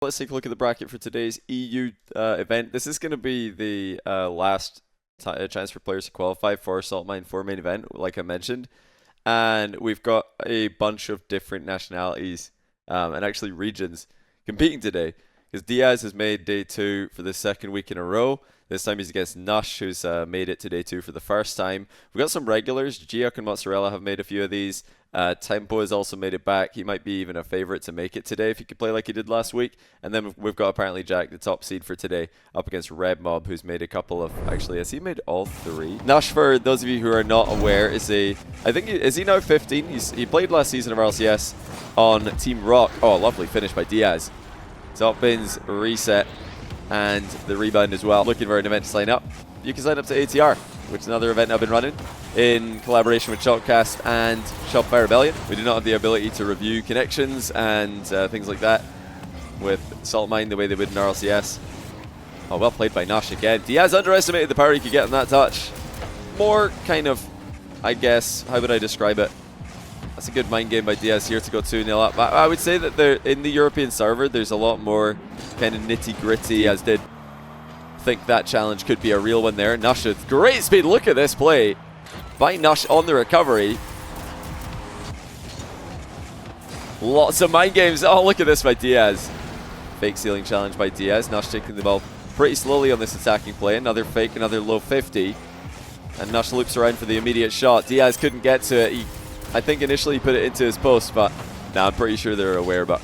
Let's take a look at the bracket for today's EU event. This is going to be the last chance for players to qualify for Salt Mine 4 main event, like I mentioned. And we've got a bunch of different nationalities and actually regions competing today. Because Diaz has made day 2 for the second week in a row. This time he's against Nush, who's made it to day 2 for the first time. We've got some regulars. Giok and Mozzarella have made a few of these. Tempo has also made it back. He might be even a favorite to make it today if he could play like he did last week. And then we've got apparently Jack, the top seed for today, up against Red Mob, who's made a couple of... Actually, has he made all 3? Nush, for those of you who are not aware, is a... I think, is he now 15? He played last season of RLCS on Team Rock. Oh, lovely finish by Diaz. Top bins, reset, and the rebound as well. Looking for an event to sign up. You can sign up to ATR, which is another event I've been running in collaboration with Shopcast and Shopify Rebellion. We do not have the ability to review connections and things like that with Salt Mine the way they would in RLCS. Oh, well played by Nush again. Diaz underestimated the power he could get on that touch. More kind of, I guess, how would I describe it? That's a good mind game by Diaz here to go 2-0 up. I would say that in the European server, there's a lot more kind of nitty-gritty, as did think that challenge could be a real one there. Nush with great speed. Look at this play by Nush on the recovery. Lots of mind games. Oh, look at this by Diaz. Fake ceiling challenge by Diaz. Nush taking the ball pretty slowly on this attacking play. Another fake, another low 50. And Nush loops around for the immediate shot. Diaz couldn't get to it. I think initially he put it into his post, but now I'm pretty sure they're aware, but...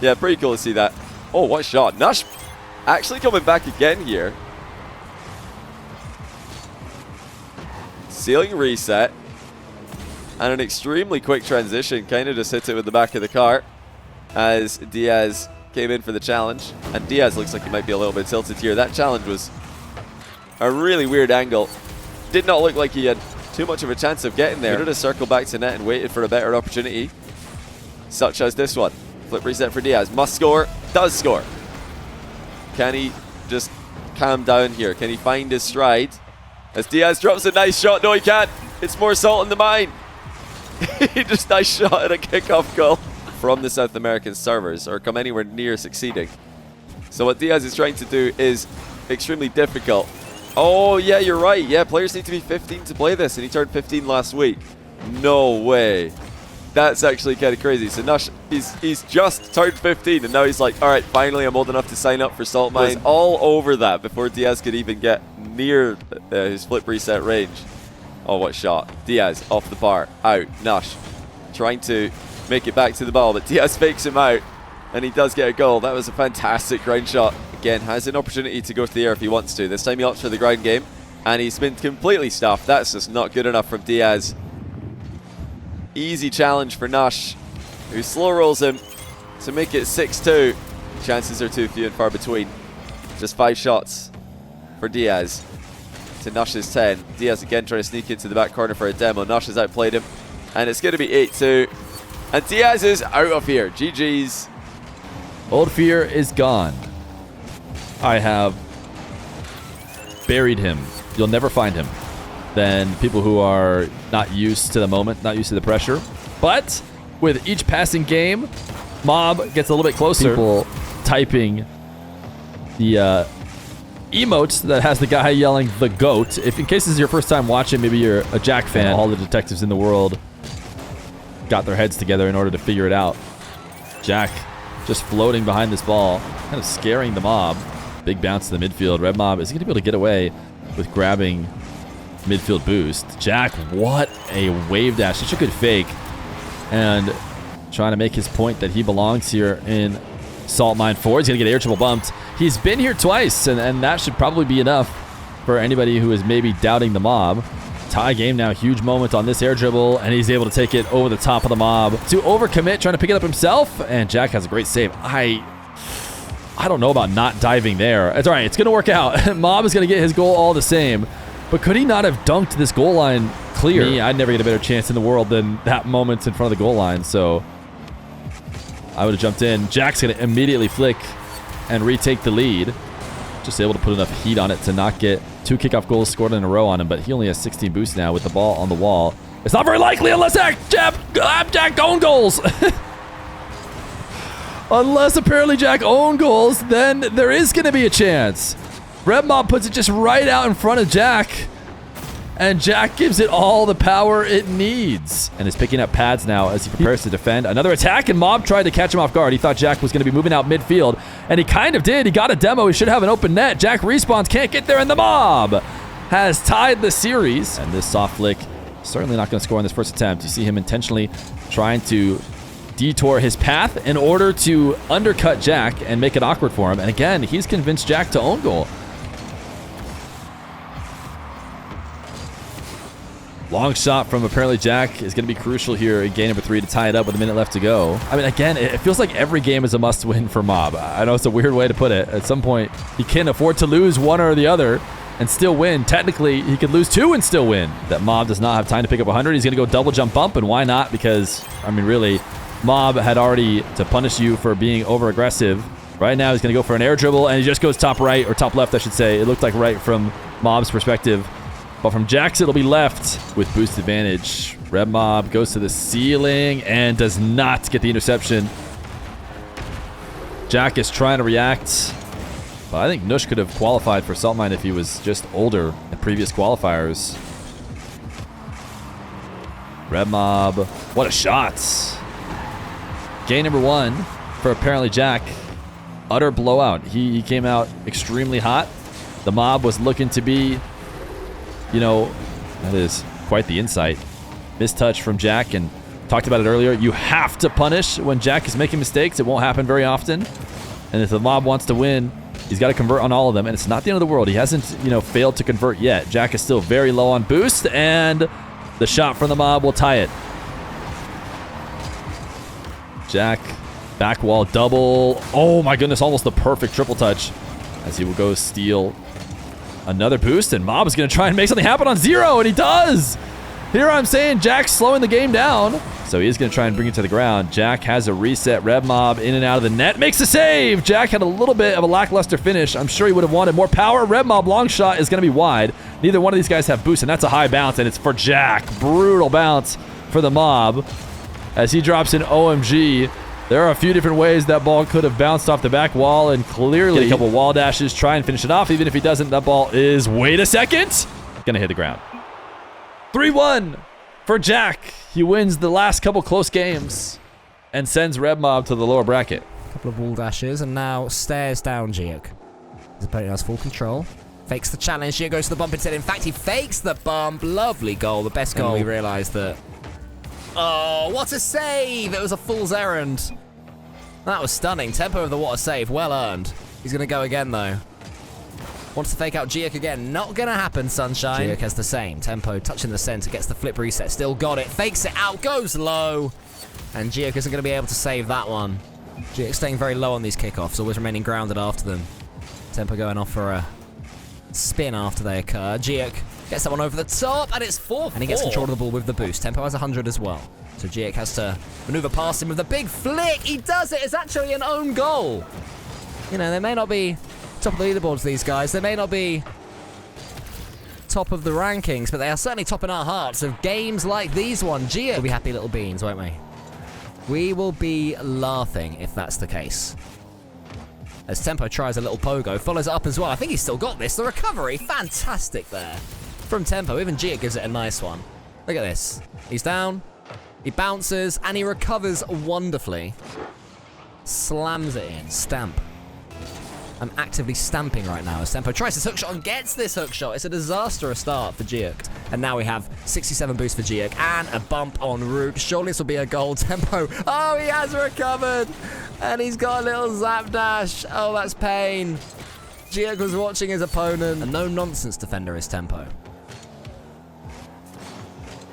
yeah, pretty cool to see that. Oh, what shot. Nush actually coming back again here. Ceiling reset. And an extremely quick transition. Kind of just hit it with the back of the cart as Diaz came in for the challenge. And Diaz looks like he might be a little bit tilted here. That challenge was a really weird angle. Did not look like he had too much of a chance of getting there. He could have circled back to net and waited for a better opportunity, such as this one. Flip reset for Diaz. Must score. Does score. Can he just calm down here? Can he find his stride? As Diaz drops a nice shot. No, he can't. It's more salt in the mine. He just nice shot at a kickoff goal from the South American servers, or come anywhere near succeeding. So what Diaz is trying to do is extremely difficult. Oh, yeah, you're right. Yeah, players need to be 15 to play this, and he turned 15 last week. No way. That's actually kind of crazy. So Nush, he's just turned 15, and now he's like, all right, finally I'm old enough to sign up for Salt Mine. All over that before Diaz could even get near his flip reset range. Oh, what shot. Diaz off the bar. Out. Nush trying to make it back to the ball, but Diaz fakes him out, and he does get a goal. That was a fantastic ground shot. Again, has an opportunity to go to the air if he wants to. This time he opts for the ground game, and he's been completely stuffed. That's just not good enough from Diaz. Easy challenge for Nush, who slow rolls him to make it 6-2. Chances are too few and far between. Just 5 shots for Diaz to Nush's 10. Diaz again trying to sneak into the back corner for a demo. Nush has outplayed him, and it's going to be 8-2. And Diaz is out of here. GG's. Old Fear is gone. I have buried him. You'll never find him. Then people who are not used to the moment, not used to the pressure. But with each passing game, Mob gets a little bit closer. People typing the emote that has the guy yelling the GOAT. If in case this is your first time watching, maybe you're a Jack fan. All the detectives in the world got their heads together in order to figure it out. Jack just floating behind this ball, kind of scaring the Mob. Big bounce to the midfield. Red Mob is going to be able to get away with grabbing midfield boost. Jack, what a wave dash. Such a good fake. And trying to make his point that he belongs here in Salt Mine 4. He's going to get air triple bumped. He's been here twice, and that should probably be enough for anybody who is maybe doubting the Mob. Tie game now. Huge moment on this air dribble, and he's able to take it over the top of the Mob to overcommit, trying to pick it up himself. And Jack has a great save. I don't know about not diving there. It's all right. It's going to work out. Mob is going to get his goal all the same. But could he not have dunked this goal line clear? Me, I'd never get a better chance in the world than that moment in front of the goal line. So I would have jumped in. Jack's going to immediately flick and retake the lead. Just able to put enough heat on it to not get 2 kickoff goals scored in a row on him. But he only has 16 boosts now with the ball on the wall. It's not very likely unless Jack going goals. Unless apparently Jack own goals, then there is going to be a chance. Red Mob puts it just right out in front of Jack. And Jack gives it all the power it needs. And is picking up pads now as he prepares to defend. Another attack, and Mob tried to catch him off guard. He thought Jack was going to be moving out midfield. And he kind of did. He got a demo. He should have an open net. Jack respawns, can't get there, and the Mob has tied the series. And this soft flick, certainly not going to score on this first attempt. You see him intentionally trying to detour his path in order to undercut Jack and make it awkward for him. And again, he's convinced Jack to own goal. Long shot from apparently Jack is going to be crucial here in game number 3 to tie it up with a minute left to go. I mean, again, it feels like every game is a must-win for Mob. I know it's a weird way to put it. At some point, he can't afford to lose one or the other and still win. Technically, he could lose 2 and still win. That Mob does not have time to pick up 100. He's going to go double jump bump, and why not? Because, I mean, really, Mob had already to punish you for being over-aggressive. Right now, he's going to go for an air dribble, and he just goes top right, or top left, I should say. It looked like right from Mob's perspective. But from Jack's, it'll be left with boost advantage. Red Mob goes to the ceiling and does not get the interception. Jack is trying to react. But I think Nush could have qualified for Salt Mine if he was just older in previous qualifiers. Red Mob, what a shot. Game number 1 for apparently Jack. Utter blowout. He came out extremely hot. The Mob was looking to be, you know, that is quite the insight. Mistouch from Jack, and talked about it earlier. You have to punish when Jack is making mistakes. It won't happen very often. And if the Mob wants to win, he's got to convert on all of them. And it's not the end of the world. He hasn't, failed to convert yet. Jack is still very low on boost, and the shot from the Mob will tie it. Jack, back wall double. Oh my goodness, almost the perfect triple touch. As he will go steal another boost, and Mob is going to try and make something happen on 0, and he does! Here I'm saying Jack's slowing the game down. So he is going to try and bring it to the ground. Jack has a reset. Red Mob in and out of the net. Makes a save! Jack had a little bit of a lackluster finish. I'm sure he would have wanted more power. Red Mob long shot is going to be wide. Neither one of these guys have boost, and that's a high bounce, and it's for Jack. Brutal bounce for the Mob as he drops in OMG. There are a few different ways that ball could have bounced off the back wall, and clearly get a couple wall dashes, try and finish it off. Even if he doesn't, that ball is, wait a second, gonna hit the ground. 3-1 for Jack. He wins the last couple close games and sends Red Mob to the lower bracket. A couple of wall dashes, and now stares down Giek. His opponent has full control. Fakes the challenge. Giek goes to the bump instead. In fact, he fakes the bump. Lovely goal. The best goal. And we realised that. Oh, what a save! It was a fool's errand. That was stunning. Tempo of the what a save. Well earned. He's going to go again, though. Wants to fake out Giek again. Not going to happen, Sunshine. Giek has the same. Tempo touching the center. Gets the flip reset. Still got it. Fakes it out. Goes low. And Giek isn't going to be able to save that one. Giek staying very low on these kickoffs. Always remaining grounded after them. Tempo going off for a spin after they occur. Giek gets that one over the top, and it's 4-4. And he gets control of the ball with the boost. Tempo has 100 as well. So Giek has to maneuver past him with the big flick. He does it. It's actually an own goal. You know, they may not be top of the leaderboards, these guys. They may not be top of the rankings, but they are certainly top in our hearts of games like these one. Giek will be happy little beans, won't we? We will be laughing if that's the case. As Tempo tries a little pogo, follows it up as well. I think he's still got this. The recovery, fantastic there from Tempo. Even Giek gives it a nice one. Look at this. He's down. He bounces, and he recovers wonderfully. Slams it in. Stamp. I'm actively stamping right now as Tempo tries this hook shot and gets this hook shot. It's a disastrous start for Giek. And now we have 67 boost for Giek and a bump en route. Surely this will be a goal. Tempo. Oh, he has recovered. And he's got a little zap dash. Oh, that's pain. Giek was watching his opponent. A no-nonsense defender is Tempo.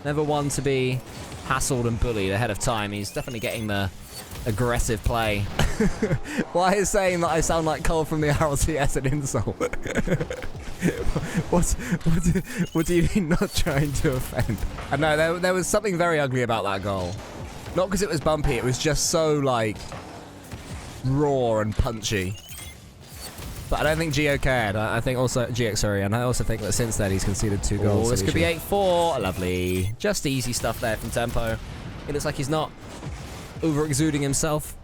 Never one to be hassled and bullied ahead of time. He's definitely getting the aggressive play. Why is saying that I sound like Cole from the RLCS an insult? What do you mean not trying to offend? I know there was something very ugly about that goal. Not because it was bumpy, it was just so like raw and punchy. But I don't think Gio cared. I think also Giek, sorry, and I also think that since then he's conceded 2 goals. This could be 8-4. Lovely. Just easy stuff there from Tempo. It looks like he's not over-exuding himself.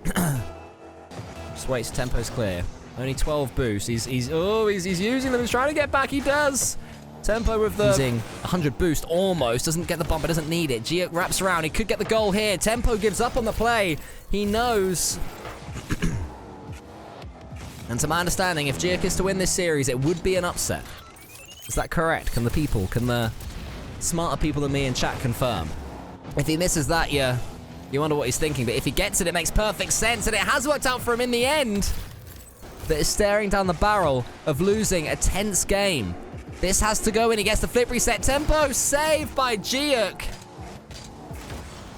wait, so Tempo's clear. Only 12 boosts. He's using them. He's trying to get back. He does. Tempo with the using 100 boost almost. Doesn't get the bumper, doesn't need it. Giek wraps around. He could get the goal here. Tempo gives up on the play. He knows. And to my understanding, if Giek is to win this series, it would be an upset. Is that correct? Can the smarter people than me in chat confirm? If he misses that, you wonder what he's thinking. But if he gets it, it makes perfect sense. And it has worked out for him in the end. That is staring down the barrel of losing a tense game. This has to go in. He gets the flip reset. Tempo saved by Giek.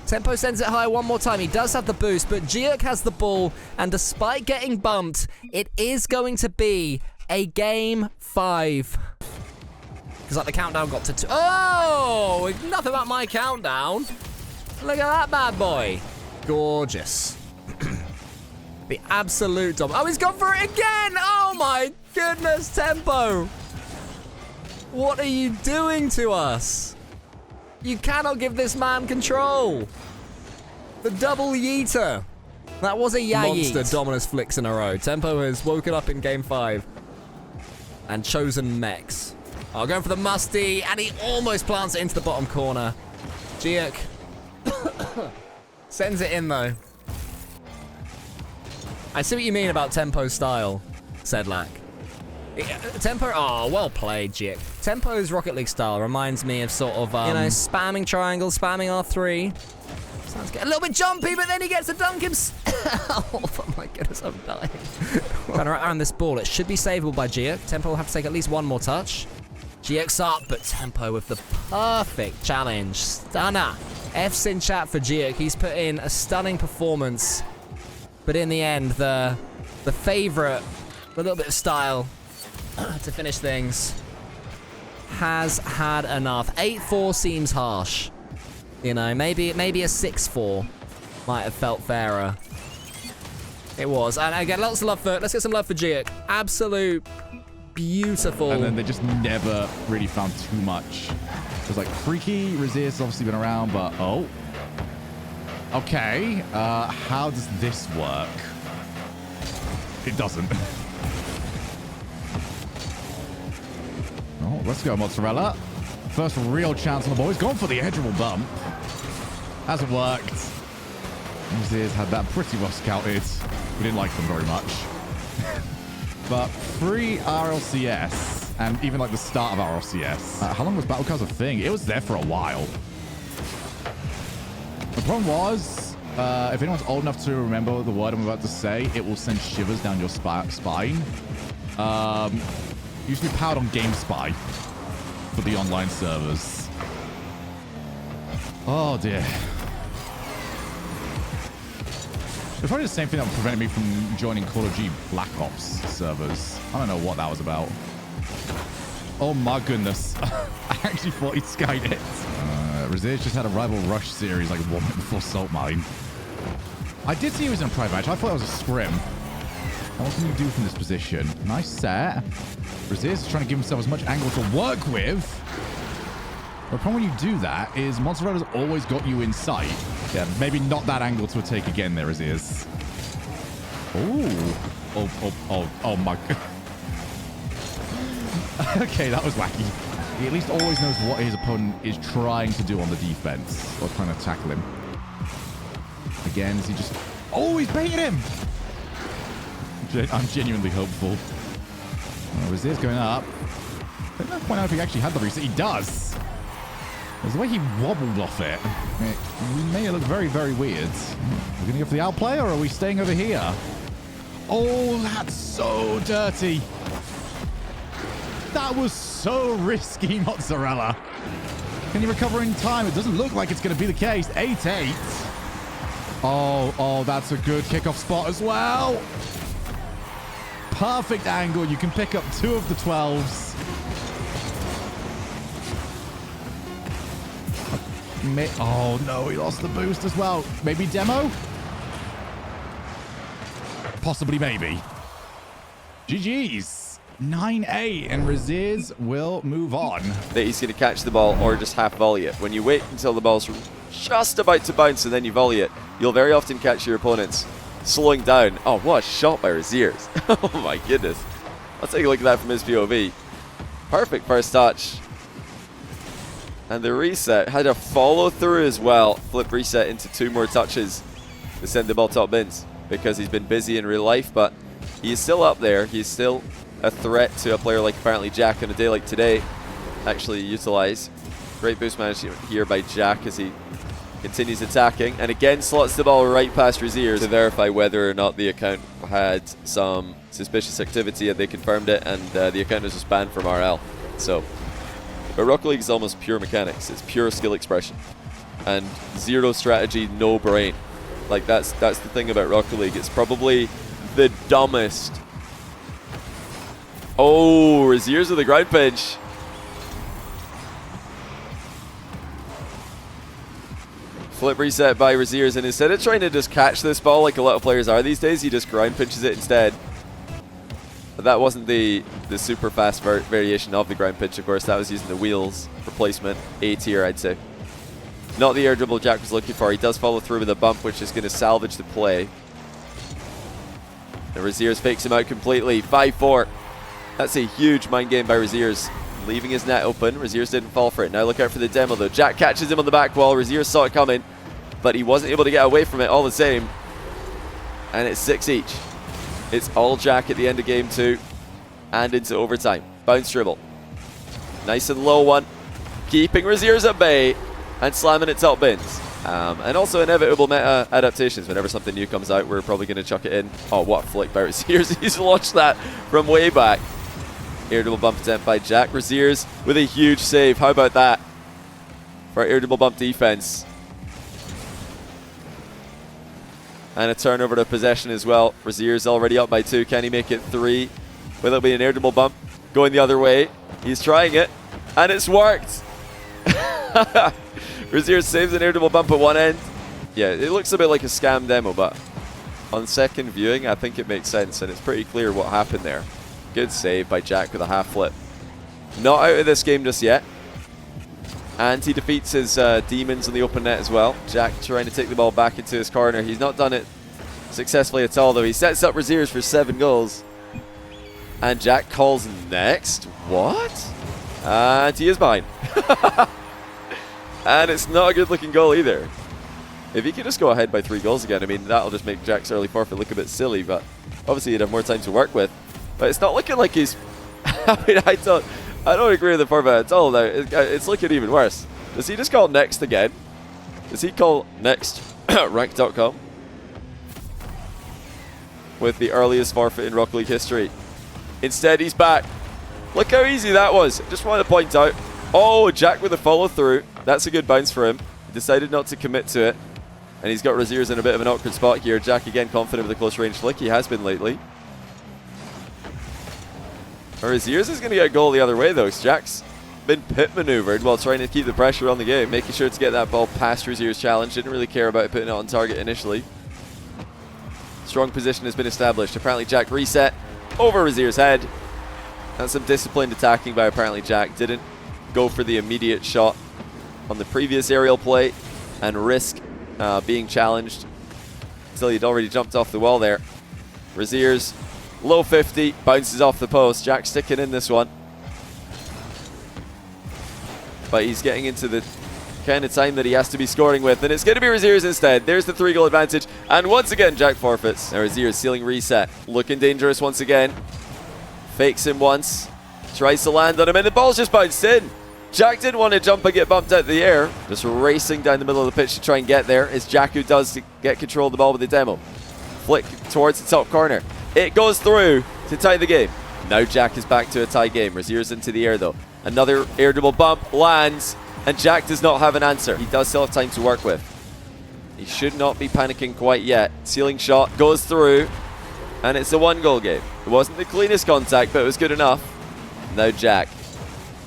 Tempo sends it high one more time. He does have the boost, but Giek has the ball. And despite getting bumped, it is going to be a game 5. Because like the countdown got to 2. Oh, enough about my countdown. Look at that bad boy. Gorgeous. The absolute dom. Oh, he's gone for it again. Oh my goodness, Tempo. What are you doing to us? You cannot give this man control. The double yeeter. That was a yeet. Monster Dominus flicks in a row. Tempo has woken up in game 5 and chosen mechs. Oh, going for the musty, and he almost plants it into the bottom corner. Giek sends it in though. I see what you mean about Tempo's style, said Lack. Tempo, oh, well played, Giek. Tempo's Rocket League style reminds me of sort of, spamming triangle, spamming R3. Sounds a little bit jumpy, but then he gets to dunk himself. Oh my goodness, I'm dying. Trying to wrap around this ball. It should be savable by Giek. Tempo will have to take at least one more touch. Giek's up, but Tempo with the perfect challenge. Stunner. F's in chat for Giek. He's put in a stunning performance. But in the end, the favorite, a little bit of style to finish things, has had enough. 8-4 seems harsh. You know, maybe a 6-4 might have felt fairer. It was. And again, let's get some love for Giek. Absolute beautiful. And then they just never really found too much. It was like Freaky, Resist, obviously been around, but oh. Okay, how does this work? It doesn't. Oh, let's go, Mozzarella. First real chance on the ball. He's gone for the edgeable bump. Hasn't worked. Resist had that pretty well scouted. We didn't like them very much. But free RLCS, and even like the start of RLCS. How long was Battle Cars a thing? It was there for a while. The problem was, if anyone's old enough to remember the word I'm about to say, it will send shivers down your spine. Used to be powered on GameSpy for the online servers. Oh dear. It's probably the same thing that prevented me from joining Call of Duty Black Ops servers. I don't know what that was about. Oh my goodness. I actually thought he skied it. Resist just had a rival rush series like 1 minute before Salt Mine. I did see he was in a private match. I thought it was a scrim. What can you do from this position? Nice set. Resist trying to give himself as much angle to work with. The problem when you do that is Mozzarella's always got you in sight. Yeah, maybe not that angle to a take again there as he is. Ooh. Oh my god. Okay, that was wacky. He at least always knows what his opponent is trying to do on the defense. Or trying to tackle him. Again, is he just... Oh, he's baiting him! I'm genuinely hopeful. Oh, is this going up? I don't point out if he actually had the reset. He does! There's the way he wobbled off it. It made it look very, very weird. We're going to go for the outplay, or are we staying over here? Oh, that's so dirty. That was so risky, Mozzarella. Can you recover in time? It doesn't look like it's going to be the case. 8-8. Oh, that's a good kickoff spot as well. Perfect angle. You can pick up 2 of the 12s. Oh, no, he lost the boost as well. Maybe demo? Possibly, maybe. GG's. 9-8, and Raziz will move on. That he's going to catch the ball or just half volley it. When you wait until the ball's just about to bounce and then you volley it, you'll very often catch your opponents slowing down. Oh, what a shot by Raziers. Oh my goodness. Let's take a look at that from his POV. Perfect first touch. And the reset had a follow through as well. Flip reset into 2 more touches to send the ball top bins because he's been busy in real life, but he is still up there. He's still a threat to a player like apparently Jack on a day like today. Actually utilize. Great boost management here by Jack as he continues attacking. And again slots the ball right past Raziers to verify whether or not the account had some suspicious activity, and they confirmed it, and the account was just banned from RL. So, but Rocket League is almost pure mechanics. It's pure skill expression. And zero strategy, no brain. Like that's the thing about Rocket League. It's probably the dumbest. Oh, Raziers with a ground pinch. Flip reset by Raziers, and instead of trying to just catch this ball like a lot of players are these days, he just ground pinches it instead. But that wasn't the super fast variation of the ground pinch, of course. That was using the wheels replacement. A tier, I'd say. Not the air dribble Jack was looking for. He does follow through with a bump, which is going to salvage the play. And Raziers fakes him out completely. 5-4. That's a huge mind game by Raziers. Leaving his net open. Raziers didn't fall for it. Now look out for the demo, though. Jack catches him on the back wall. Raziers saw it coming, but he wasn't able to get away from it all the same. And it's 6 each. It's all Jack at the end of game 2 and into overtime. Bounce dribble. Nice and low one. Keeping Raziers at bay and slamming it top bins. And also inevitable meta adaptations. Whenever something new comes out, we're probably going to chuck it in. Oh, what a flick by Raziers. He's launched that from way back. Air dribble bump attempt by Jack. Raziers with a huge save. How about that for air dribble bump defense? And a turnover to possession as well. Raziers already up by 2. Can he make it 3 without being an air dribble bump? Going the other way. He's trying it. And it's worked. Raziers saves an air dribble bump at one end. Yeah, it looks a bit like a scam demo, but on second viewing, I think it makes sense. And it's pretty clear what happened there. Good save by Jack with a half flip. Not out of this game just yet. And he defeats his demons in the open net as well. Jack trying to take the ball back into his corner. He's not done it successfully at all, though. He sets up Raziers for 7 goals. And Jack calls next. What? And he is behind. And it's not a good looking goal either. If he could just go ahead by 3 goals again, I mean, that'll just make Jack's early forfeit look a bit silly, but obviously he'd have more time to work with. But it's not looking like he's... I mean, I don't agree with the format at all now. It's looking even worse. Does he just call next again? Does he call next rank.com? With the earliest forfeit in Rocket League history. Instead, he's back. Look how easy that was. Just want to point out. Oh, Jack with a follow through. That's a good bounce for him. He decided not to commit to it. And he's got Raziers in a bit of an awkward spot here. Jack again confident with a close range flick. He has been lately. Raziers is going to get a goal the other way, though. Jack's been pit maneuvered while trying to keep the pressure on the game, making sure to get that ball past Raziers' challenge. Didn't really care about putting it on target initially. Strong position has been established. Apparently Jack reset over Raziers' head. That's some disciplined attacking by apparently Jack. Didn't go for the immediate shot on the previous aerial play and risk being challenged until he'd already jumped off the wall there. Raziers, low 50, bounces off the post. Jack sticking in this one. But he's getting into the kind of time that he has to be scoring with, and it's going to be Raziers instead. There's the 3-goal advantage, and once again Jack forfeits. Now Raziers ceiling reset, looking dangerous once again. Fakes him once, tries to land on him, and the ball's just bounced in. Jack didn't want to jump and get bumped out of the air. Just racing down the middle of the pitch to try and get there. It's Jack who does to get control of the ball with the demo. Flick towards the top corner. It goes through to tie the game. Now Jack is back to a tie game. Raziers into the air though. Another air dribble bump, lands, and Jack does not have an answer. He does still have time to work with. He should not be panicking quite yet. Ceiling shot goes through, and it's a 1-goal game. It wasn't the cleanest contact, but it was good enough. Now Jack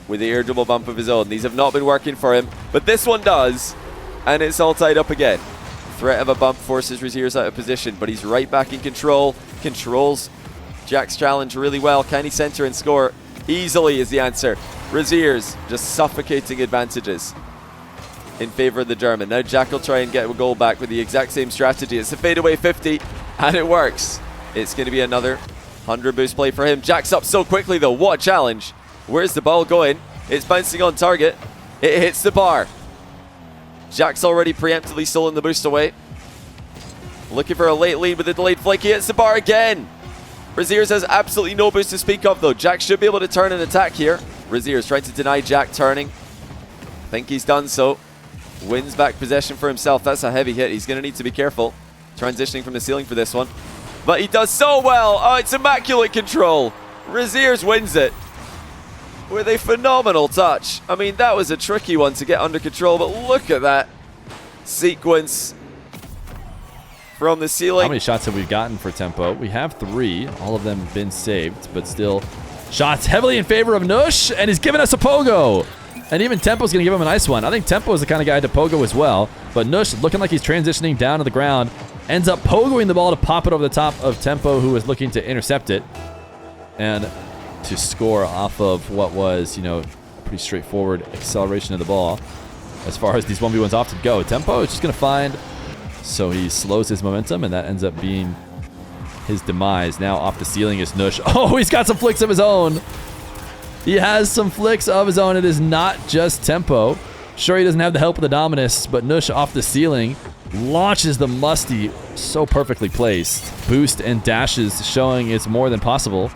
with the air dribble bump of his own. These have not been working for him, but this one does, and it's all tied up again. Threat of a bump forces Raziers out of position, but he's right back in control. Controls Jack's challenge really well. Can he center and score? Easily is the answer. Raziers just suffocating advantages in favor of the German. Now Jack will try and get a goal back with the exact same strategy. It's a fadeaway 50. And it works. It's going to be another 100 boost play for him. Jack's up so quickly, though. What a challenge. Where's the ball going? It's bouncing on target. It hits the bar. Jack's already preemptively stolen the boost away. Looking for a late lead with a delayed flick. He hits the bar again. Braziers has absolutely no boost to speak of, though. Jack should be able to turn and attack here. Braziers trying to deny Jack turning. I think he's done so. Wins back possession for himself. That's a heavy hit. He's going to need to be careful transitioning from the ceiling for this one. But he does so well. Oh, it's immaculate control. Braziers wins it with a phenomenal touch. I mean, that was a tricky one to get under control, but look at that sequence from the ceiling. How many shots have we gotten for Tempo? We have 3. All of them been saved, but still shots heavily in favor of Nush, and he's giving us a pogo. And even Tempo's going to give him a nice one. I think Tempo is the kind of guy to pogo as well, but Nush looking like he's transitioning down to the ground, ends up pogoing the ball to pop it over the top of Tempo, who was looking to intercept it. And to score off of what was, a pretty straightforward acceleration of the ball as far as these 1v1s often go. Tempo is just going to find, so he slows his momentum, and that ends up being his demise. Now off the ceiling is Nush. Oh, he's got some flicks of his own. He has some flicks of his own. It is not just Tempo. Sure, he doesn't have the help of the Dominus, but Nush off the ceiling launches the Musty so perfectly placed. Boost and dashes showing it's more than possible.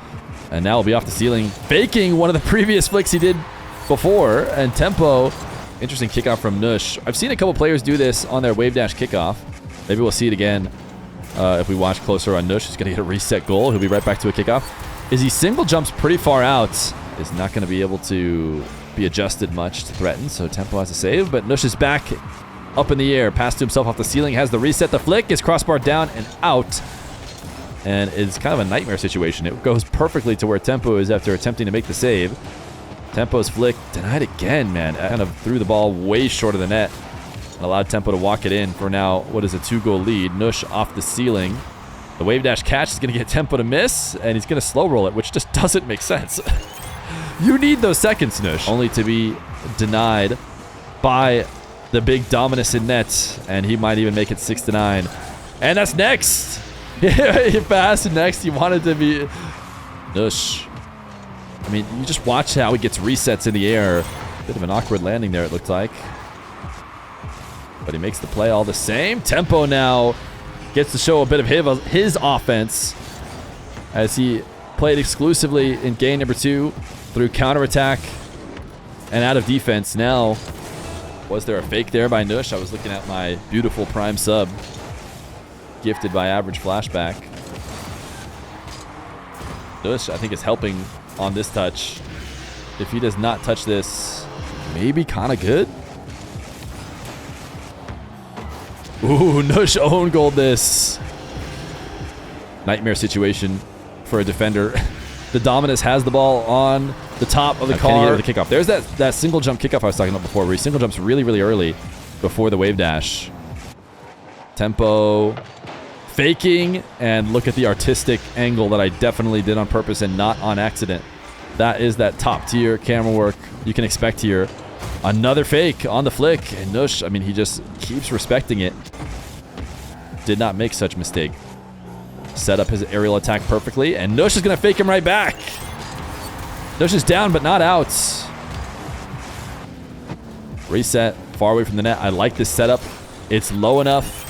And now we'll be off the ceiling, faking one of the previous flicks he did before. And Tempo, interesting kickoff from Nush. I've seen a couple players do this on their wave dash kickoff. Maybe we'll see it again if we watch closer on Nush. He's going to get a reset goal. He'll be right back to a kickoff. Is he single jumps pretty far out. Is not going to be able to be adjusted much to threaten. So Tempo has a save, but Nush is back up in the air. Pass to himself off the ceiling. Has the reset. The flick is crossbar down and out. And it's kind of a nightmare situation. It goes perfectly to where Tempo is after attempting to make the save. Tempo's flick denied again, man. Kind of threw the ball way short of the net and allowed Tempo to walk it in for now what is a 2-goal lead. Nush off the ceiling. The wave dash catch is going to get Tempo to miss, and he's going to slow roll it, which just doesn't make sense. You need those seconds, Nush. Only to be denied by the big Dominus in net, and he might even make it 6-9. And that's next. He passed next. He wanted to be Nush. I mean, you just watch how he gets resets in the air. Bit of an awkward landing there, it looked like. But he makes the play all the same. Tempo now gets to show a bit of his offense as he played exclusively in game number 2 through counterattack and out of defense. Now, was there a fake there by Nush? I was looking at my beautiful prime sub. Gifted by Average Flashback. Nush, I think, is helping on this touch. If he does not touch this, maybe kind of good. Ooh, Nush own goal this. Nightmare situation for a defender. The Dominus has the ball on the top of the car. Can he get over the kickoff? There's that single jump kickoff I was talking about before, where he single jumps really, really early before the wave dash. Tempo faking, and look at the artistic angle that I definitely did on purpose and not on accident. That is that top tier camera work you can expect here. Another fake on the flick, and Nush, I mean, he just keeps respecting it. Did not make such mistake. Set up his aerial attack perfectly, and Nush is going to fake him right back. Nush is down, but not out. Reset, far away from the net. I like this setup. It's low enough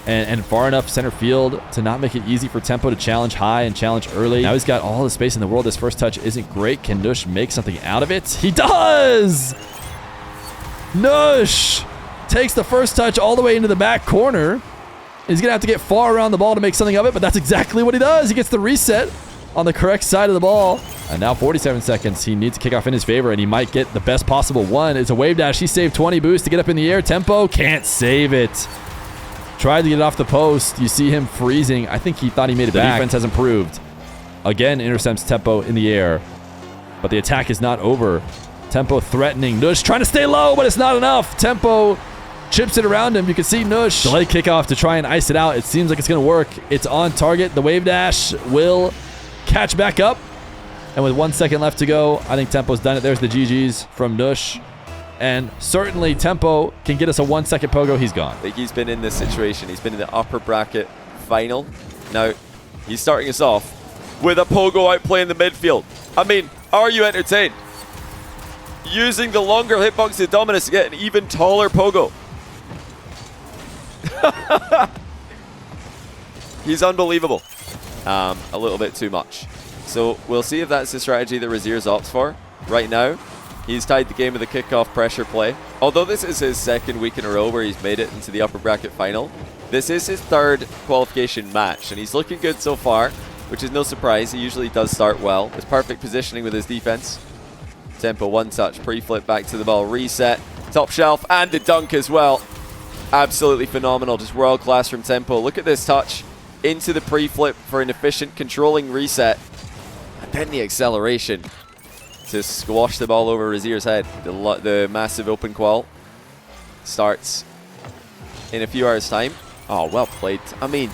and far enough center field to not make it easy for Tempo to challenge high and challenge early. Now he's got all the space in the world. This first touch isn't great. Can Nush make something out of it? He does! Nush takes the first touch all the way into the back corner. He's going to have to get far around the ball to make something of it, but that's exactly what he does. He gets the reset on the correct side of the ball. And now 47 seconds. He needs to kick off in his favor, and he might get the best possible one. It's a wave dash. He saved 20 boosts to get up in the air. Tempo can't save it. Tried to get it off the post. You see him freezing. I think he thought he made it back. The defense has improved. Again, intercepts Tempo in the air. But the attack is not over. Tempo threatening. Nush trying to stay low, but it's not enough. Tempo chips it around him. You can see Nush delay kickoff to try and ice it out. It seems like it's going to work. It's on target. The wave dash will catch back up. And with 1 second left to go, I think Tempo's done it. There's the GGs from Nush. And certainly Tempo can get us a 1 second pogo. He's gone. I think he's been in this situation. He's been in the upper bracket final. Now, he's starting us off with a pogo outplay in the midfield. I mean, are you entertained? Using the longer hitbox of Dominus to get an even taller pogo. He's unbelievable. A little bit too much. So we'll see if that's the strategy that Razier's opts for. Right now, he's tied the game with a kickoff pressure play. Although this is his second week in a row where he's made it into the upper bracket final, this is his third qualification match, and he's looking good so far, which is no surprise. He usually does start well. His perfect positioning with his defense. Tempo, one touch, pre-flip back to the ball, reset, top shelf, and the dunk as well. Absolutely phenomenal, just world class from Tempo. Look at this touch into the pre-flip for an efficient controlling reset. And then the acceleration to squash the ball over Razier's head. The massive open qual starts in a few hours' time. Oh, well played. I mean,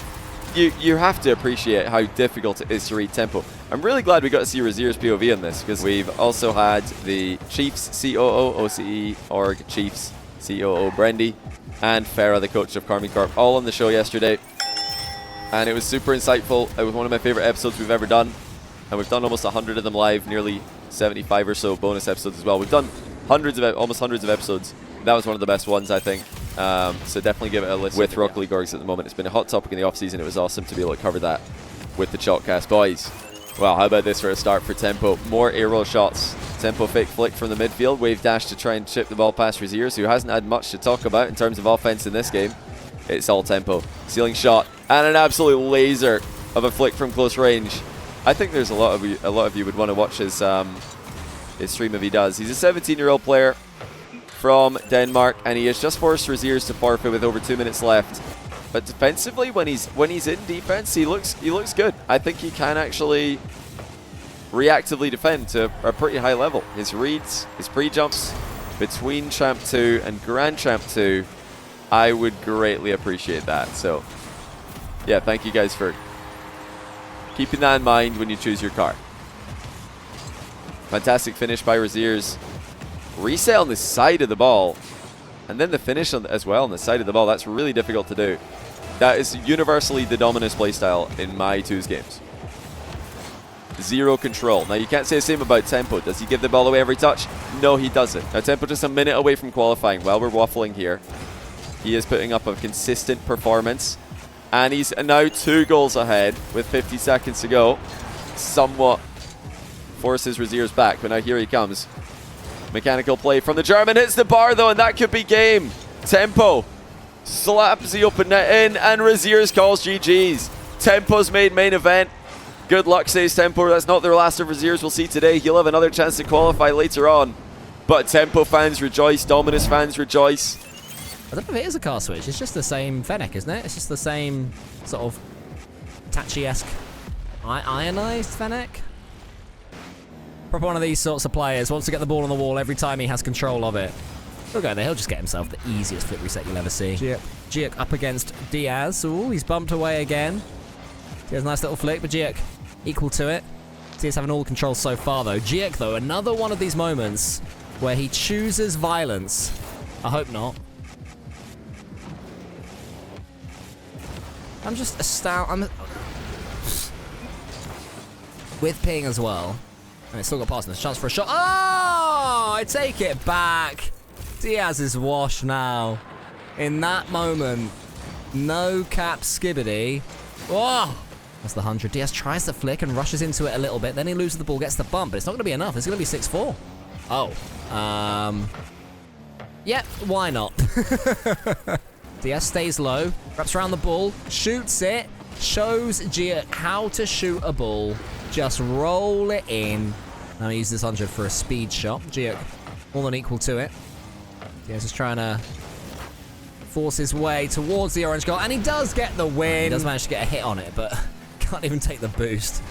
you have to appreciate how difficult it is to read Tempo. I'm really glad we got to see Razier's POV on this, because we've also had the Chiefs COO, OCE org Chiefs COO Brendy, and Farah, the coach of Karmi Corp, all on the show yesterday. And it was super insightful. It was one of my favorite episodes we've ever done. And we've done almost 100 of them live, nearly 75 or so bonus episodes as well. We've done almost hundreds of episodes. That was one of the best ones, I think. So definitely give it a listen. With Rocket League orgs at the moment, it's been a hot topic in the off-season. It was awesome to be able to cover that with the Chalkcast boys. Wow, how about this for a start for Tempo? More aerial shots. Tempo fake flick from the midfield. Wave dash to try and chip the ball past Raziers, who hasn't had much to talk about in terms of offense in this game. It's all Tempo. Ceiling shot. And an absolute laser of a flick from close range. I think there's a lot of you would want to watch his stream if he does. He's a 17-year-old player from Denmark, and he has just forced Raziers to forfeit with over 2 minutes left. But defensively, when he's in defense, he looks good. I think he can actually reactively defend to a pretty high level. His reads, his pre-jumps between Champ 2 and Grand Champ 2, I would greatly appreciate that. So, yeah, thank you guys for keeping that in mind when you choose your car. Fantastic finish by Raziers. Reset on the side of the ball, and then the finish as well on the side of the ball. That's really difficult to do. That is universally the Dominus playstyle in my twos games. Zero control. Now, you can't say the same about Tempo. Does he give the ball away every touch? No, he doesn't. Now, Tempo just a minute away from qualifying. While we're waffling here, he is putting up a consistent performance, and he's now 2 goals ahead with 50 seconds to go. Somewhat forces Raziers back, but now here he comes. Mechanical play from the German, hits the bar though, and that could be game. Tempo slaps the open net in, and Raziers calls GG's. Tempo's made main event. Good luck, says Tempo. That's not the last of Raziers we'll see today. He'll have another chance to qualify later on. But Tempo fans rejoice, Dominus fans rejoice. I don't know if it is a car switch. It's just the same Fennec, isn't it? It's just the same sort of Tachi-esque ionized Fennec. Probably one of these sorts of players wants to get the ball on the wall every time he has control of it. He'll go there. He'll just get himself the easiest flip reset you'll ever see. Giek up against Diaz. Ooh, he's bumped away again. Diaz, nice little flick, but Giek equal to it. Diaz having all the control so far, though. Giek, though, another one of these moments where he chooses violence. I hope not. I'm just astounded. With ping as well. And it's still got past him. There's a chance for a shot. Oh! I take it back. Diaz is washed now. In that moment. No cap skibbity. Oh! That's the 100. Diaz tries to flick and rushes into it a little bit. Then he loses the ball, gets the bump. But it's not going to be enough. It's going to be 6-4. Oh. Yep, why not? Diaz stays low. Wraps around the ball. Shoots it. Shows Giek how to shoot a ball. Just roll it in. Now he uses this 100 for a speed shot. Giek more than equal to it. Diaz is trying to force his way towards the orange goal, and he does get the win. He does manage to get a hit on it, but can't even take the boost.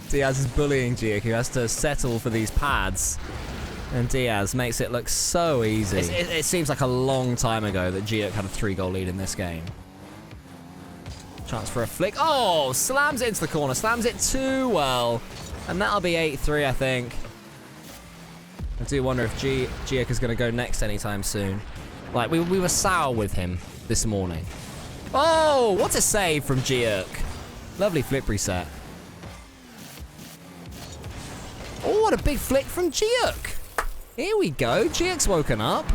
Diaz is bullying Giek, who has to settle for these pads, and Diaz makes it look so easy. It seems like a long time ago that Giek had a 3-goal lead in this game. Chance for a flick. Oh, slams it into the corner. Slams it too well. And that'll be 8-3, I think. I do wonder if Giek is going to go next anytime soon. Like, we were sour with him this morning. Oh, what a save from Jerk. Lovely flip reset. Oh, what a big flick from Jerk. Here we go. Jerk's woken up.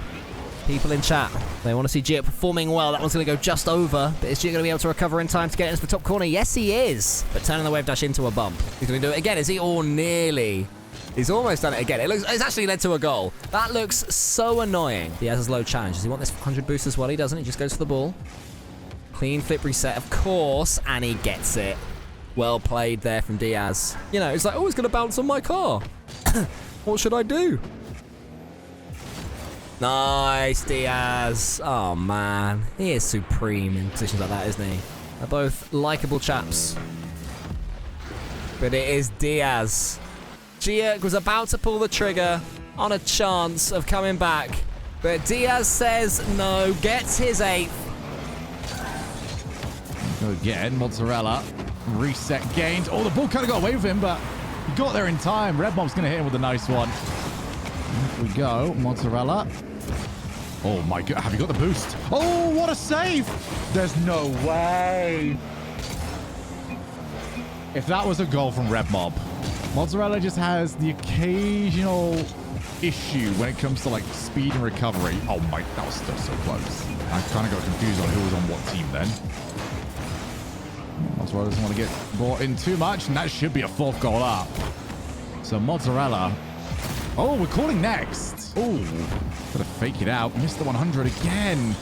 People in chat, they want to see Jerk performing well. That one's going to go just over. But is Jerk going to be able to recover in time to get into the top corner? Yes, he is. But turning the wave dash into a bump. He's going to do it again. Is he? Oh, nearly. He's almost done it again. It's actually led to a goal. That looks so annoying. He has his low challenge. Does he want this 100 boost as well? He doesn't. He just goes for the ball. Clean flip reset, of course. And he gets it. Well played there from Diaz. You know, it's like, oh, it's going to bounce on my car. What should I do? Nice, Diaz. Oh, man. He is supreme in positions like that, isn't he? They're both likable chaps. But it is Diaz. Jerk was about to pull the trigger on a chance of coming back. But Diaz says no, gets his 8th. Go again, Mozzarella. Reset gained. Oh, the ball kind of got away with him, but he got there in time. Red Mob's going to hit him with a nice one. Here we go, Mozzarella. Oh my God, have you got the boost? Oh, what a save! There's no way. If that was a goal from Red Mob, Mozzarella just has the occasional issue when it comes to like speed and recovery. Oh my, that was still so close. I kind of got confused on who was on what team then. Mozzarella doesn't want to get brought in too much, and that should be a 4th goal up. So Mozzarella. Oh, we're calling next. Oh, gotta fake it out. Missed the 100 again.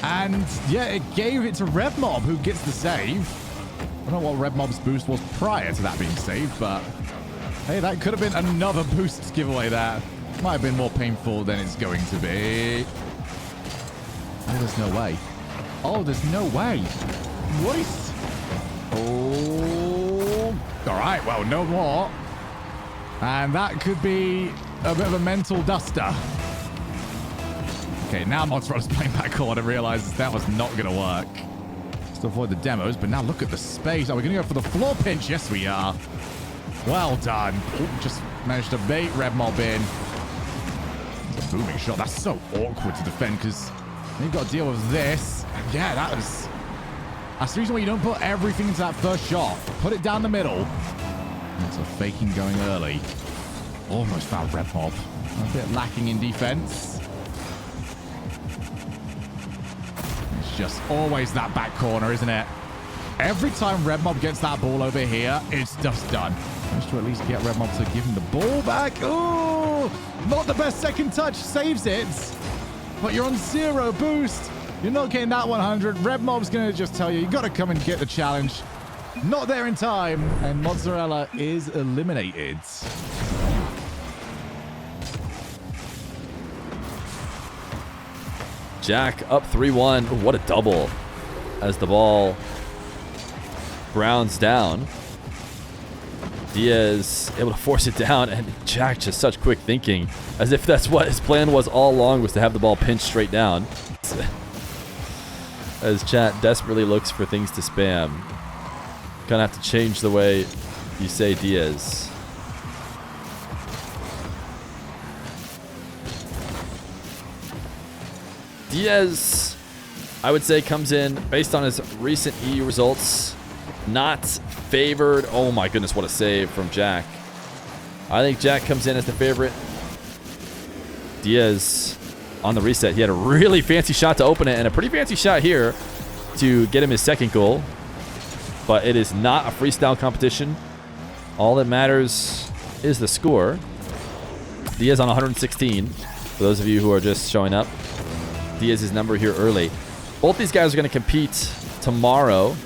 And yeah, it gave it to Red Mob, who gets the save. I don't know what Red Mob's boost was prior to that being saved, but hey, that could have been another boost giveaway there. Might have been more painful than it's going to be. Oh, there's no way. Oh, there's no way. What is... Oh... All right, well, no more. And that could be a bit of a mental duster. Okay, now Mozzarella's playing backcourt and realizes that was not going to work. To avoid the demos, but now look at the space. Are we going to go for the floor pinch? Yes, we are. Well done. Ooh, just managed to bait Red Mob in. It's a booming shot. That's so awkward to defend because you've got to deal with this. And yeah, that's the reason why you don't put everything into that first shot. Put it down the middle. That's a faking going early. Almost found Red Mob. A bit lacking in defense. Just always that back corner, isn't it? Every time Red Mob gets that ball over here, it's just done. Managed to at least get Red Mob to give him the ball back. Oh, not the best second touch. Saves it. But you're on 0 boost. You're not getting that 100. Red Mob's going to just tell you, you got to come and get the challenge. Not there in time. And Mozzarella is eliminated. Jack up 3-1. What a double as the ball grounds down. Diaz able to force it down, and Jack just such quick thinking, as if that's what his plan was all along, was to have the ball pinched straight down. As chat desperately looks for things to spam. Gonna have to change the way you say Diaz. Diaz, I would say, comes in based on his recent EU results, not favored. Oh my goodness, what a save from Jack. I think Jack comes in as the favorite. Diaz on the reset. He had a really fancy shot to open it and a pretty fancy shot here to get him his 2nd goal. But it is not a freestyle competition. All that matters is the score. Diaz on 116, for those of you who are just showing up. Diaz's number here early. Both these guys are going to compete tomorrow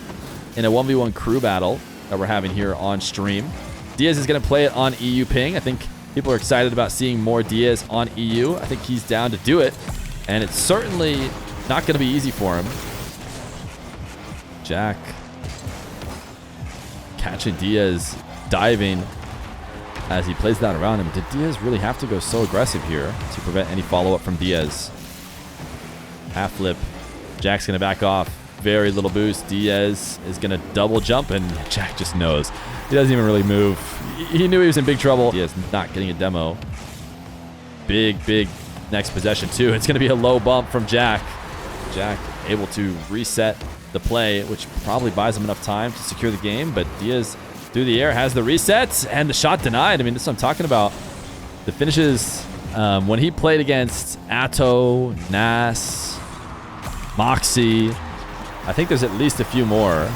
in a 1v1 crew battle that we're having here on stream. Diaz is going to play it on EU ping. I think people are excited about seeing more Diaz on EU. I think he's down to do it, and it's certainly not going to be easy for him. Jack catching Diaz diving as he plays that around him. Did Diaz really have to go so aggressive here to prevent any follow-up from Diaz? Half flip. Jack's going to back off. Very little boost. Diaz is going to double jump, and Jack just knows. He doesn't even really move. He knew he was in big trouble. Diaz not getting a demo. Big next possession, too. It's going to be a low bump from Jack. Jack able to reset the play, which probably buys him enough time to secure the game. But Diaz through the air has the reset and the shot denied. I mean, this is what I'm talking about. The finishes when he played against Atto, Nas, Moxie. I think there's at least a few more.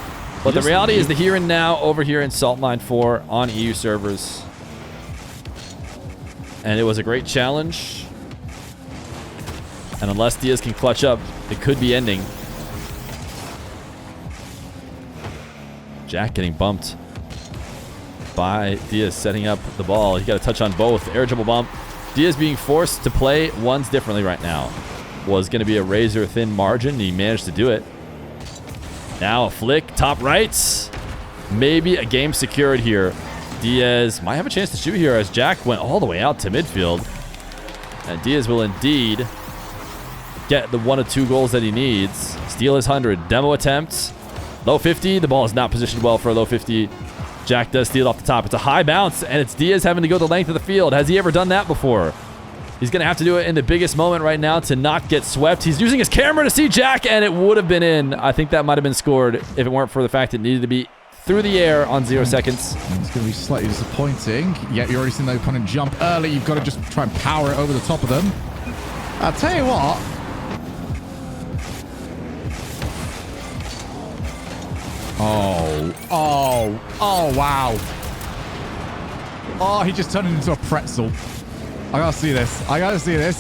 But the reality is the here and now over here in Salt Mine 4 on EU servers. And it was a great challenge. And unless Diaz can clutch up, it could be ending. Jack getting bumped by Diaz setting up the ball. He got a touch on both. Air dribble bump. Diaz being forced to play ones differently right now. Was going to be a razor thin margin. He managed to do it. Now a flick, top right. Maybe a game secured here. Diaz might have a chance to shoot here as Jack went all the way out to midfield. And Diaz will indeed get the 1 of 2 goals that he needs. Steal his 100. Demo attempt. Low 50. The ball is not positioned well for a low 50. Jack does steal it off the top. It's a high bounce, and it's Diaz having to go the length of the field. Has he ever done that before? He's going to have to do it in the biggest moment right now to not get swept. He's using his camera to see Jack, and it would have been in. I think that might have been scored if it weren't for the fact it needed to be through the air on 0 seconds. It's going to be slightly disappointing. Yet you're already seen the opponent jump early. You've got to just try and power it over the top of them. I'll tell you what. Oh, wow. Oh, he just turned it into a pretzel. I gotta see this.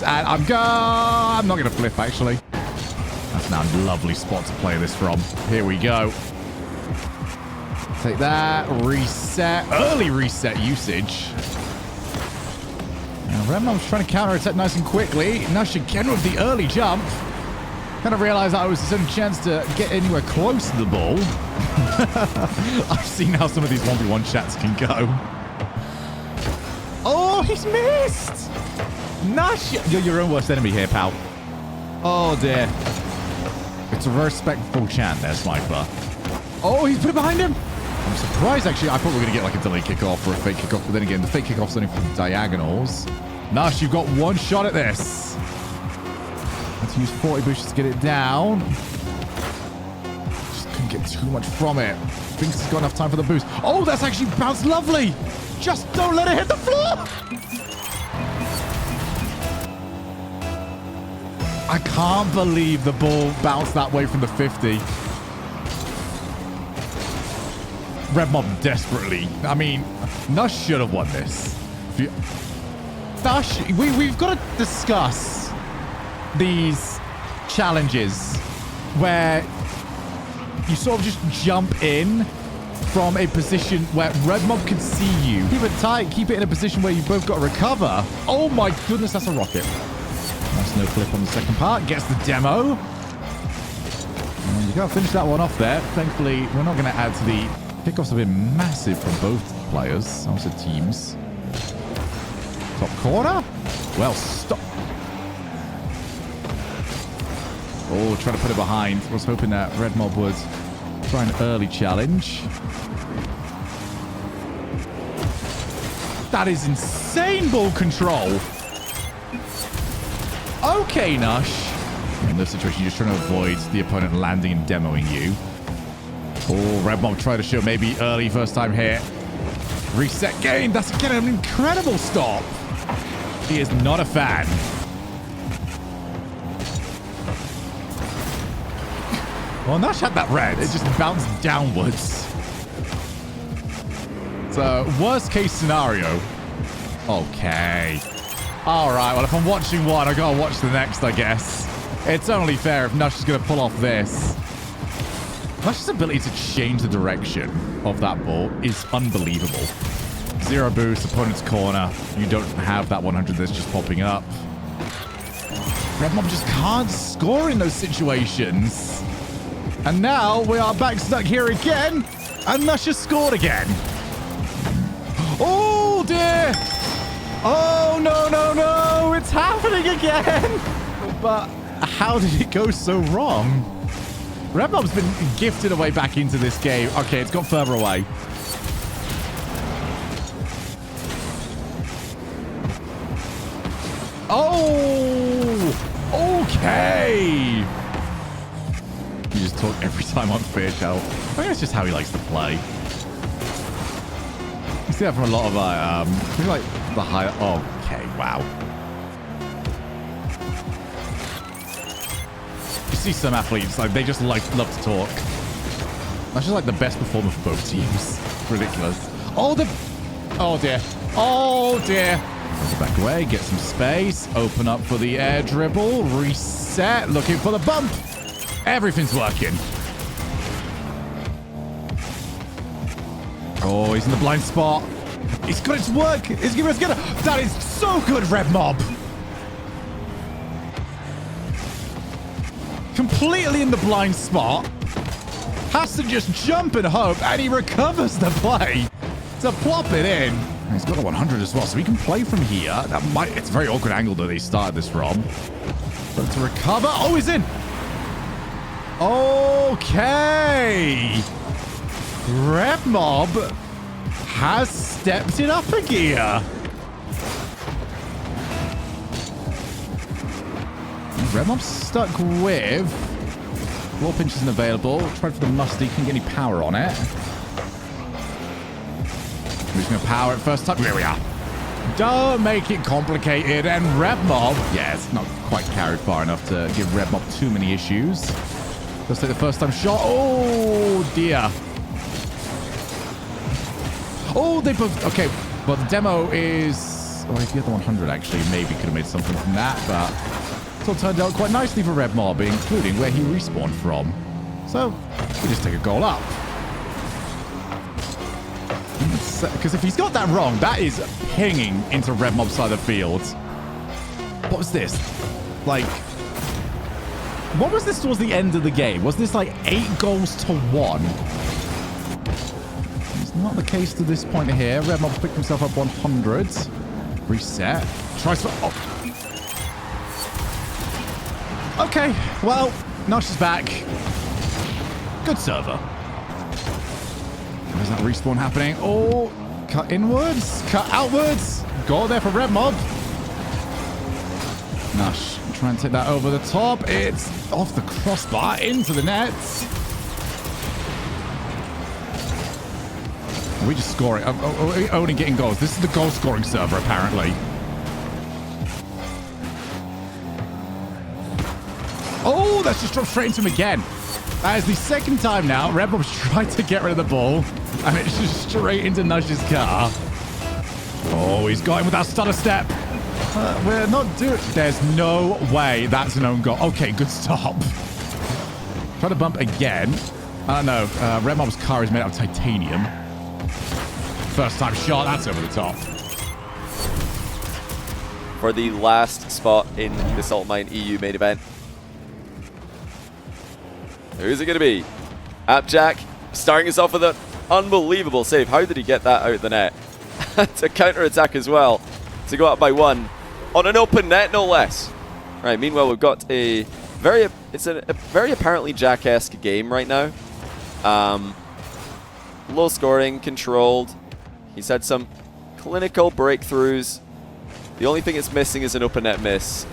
And I'm not gonna flip, actually. That's now a lovely spot to play this from. Here we go. Take that. Reset. Early reset usage. Now, Remnant's trying to counter-attack nice and quickly. Nush again with the early jump. Kind of realized that it was his only chance to get anywhere close to the ball. I've seen how some of these 1v1 chats can go. Oh, he's missed! Nash! You're your own worst enemy here, pal. Oh, dear. It's a respectful chant there, Sniper. Oh, he's put it behind him! I'm surprised, actually. I thought we were going to get like a delayed kickoff or a fake kickoff, but then again, the fake kickoff's only from diagonals. Nash, you've got one shot at this. Let's use 40 bushes to get it down. Just couldn't get too much from it. Thinks he's got enough time for the boost. Oh, that's actually bounced lovely! Just don't let it hit the floor! I can't believe the ball bounced that way from the 50. Red Mob desperately. I mean, Nush should have won this. Nush, we've got to discuss these challenges where you sort of just jump in from a position where Red Mob can see you. Keep it tight. Keep it in a position where you both got to recover. Oh my goodness, that's a rocket. Nice no flip on the second part. Gets the demo. And you got to finish that one off there. Thankfully, we're not going to add to the kickoffs have been massive from both players, also teams. Top corner. Well, stop. Oh, trying to put it behind. I was hoping that Red Mob would try an early challenge. That is insane ball control. Okay, Nush. In this situation, you're just trying to avoid the opponent landing and demoing you. Oh, Red Mob try to show maybe early first time hit. Reset gain. That's again an incredible stop. He is not a fan. Well, Nash had that red. It just bounced downwards. So, worst case scenario. Okay. All right. Well, if I'm watching one, I gotta watch the next, I guess. It's only fair if Nash is gonna pull off this. Nash's ability to change the direction of that ball is unbelievable. Zero boost, opponent's corner. You don't have that 100 that's just popping up. Red Mob just can't score in those situations. And now we are back stuck here again. And Nush has scored again. Oh, dear. Oh, no, no, no. It's happening again. But how did it go so wrong? Red Mob's been gifted away back into this game. Okay, it's got further away. Oh, okay. talk every time on Fear Channel. I think that's just how he likes to play. You see that from a lot of like the high. Oh, okay, wow. You see some athletes like they just love to talk. That's just like the best performer for both teams. Ridiculous. Oh dear. Oh dear. Back away, get some space, open up for the air dribble, reset, looking for the bump. Everything's working. Oh, he's in the blind spot. He's got it to work. He's giving us good. That is so good, Red Mob. Completely in the blind spot. Has to just jump and hope, and he recovers the play to plop it in. And he's got a 100 as well, so he can play from here. It's a very awkward angle that they started this from. But to recover. Oh, he's in. Okay. Red Mob has stepped it up a gear. Red Mob's stuck with... Floor pinch isn't available. Try for the musty. Can't get any power on it. Who's going to power it first time? Here we are. Don't make it complicated. And Red Mob, yeah, it's not quite carried far enough to give Red Mob too many issues. Let's take the first time shot. Oh, dear. Oh, they both... Okay, well, the demo is... Oh, if you had the 100, actually, maybe could have made something from that, but... It all turned out quite nicely for Red Mob, including where he respawned from. So, we just take a goal up. Because if he's got that wrong, that is pinging into Red Mob's side of the field. What was this? Like... What was this towards the end of the game? Was this like 8 goals to 1? It's not the case to this point here. Red Mob picked himself up 100. Reset. Tries for... Oh. Okay, well, Nosh is back. Good server. There's that respawn happening. Oh, cut inwards, cut outwards. Goal there for Red Mob. Nosh trying to take that over the top. It's off the crossbar into the net. Are we just scoring? Are we only getting goals? This is the goal scoring server, apparently. Oh, that's just dropped straight into him again. That is the second time now. Red Mob's tried to get rid of the ball, and it's just straight into Nush's car. Oh, he's got him with that stutter step. We're not doing... There's no way that's an own goal. Okay, good stop. Try to bump again. No, Red Mob's car is made out of titanium. First time shot, that's over the top. For the last spot in the Salt Mine EU main event. Who's it going to be? Appjack starting us off with an unbelievable save. How did he get that out of the net? To counter-attack as well. To go up by 1. On an open net, no less. Right, meanwhile, we've got a very apparently Jack-esque game right now. Low scoring, controlled. He's had some clinical breakthroughs. The only thing it's missing is an open net miss.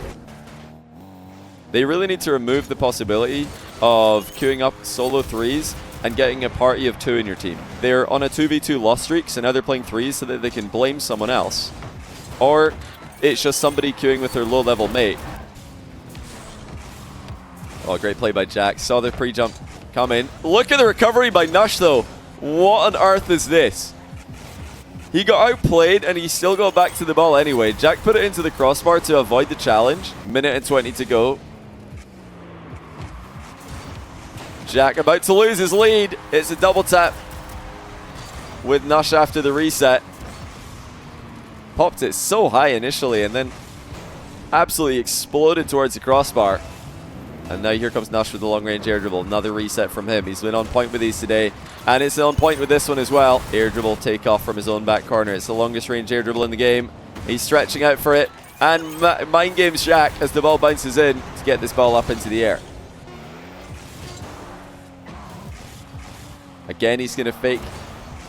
They really need to remove the possibility of queuing up solo 3s and getting a party of 2 in your team. They're on a 2v2 loss streak, so now they're playing 3s so that they can blame someone else. Or it's just somebody queuing with their low-level mate. Oh, great play by Jack. Saw the pre-jump come in. Look at the recovery by Nush, though. What on earth is this? He got outplayed, and he still got back to the ball anyway. Jack put it into the crossbar to avoid the challenge. Minute and 20 to go. Jack about to lose his lead. It's a double tap with Nush after the reset. Popped it so high initially and then absolutely exploded towards the crossbar. And now here comes Nush with the long-range air dribble. Another reset from him. He's been on point with these today. And it's on point with this one as well. Air dribble takeoff from his own back corner. It's the longest range air dribble in the game. He's stretching out for it. And mind games Jack as the ball bounces in to get this ball up into the air. Again, he's going to fake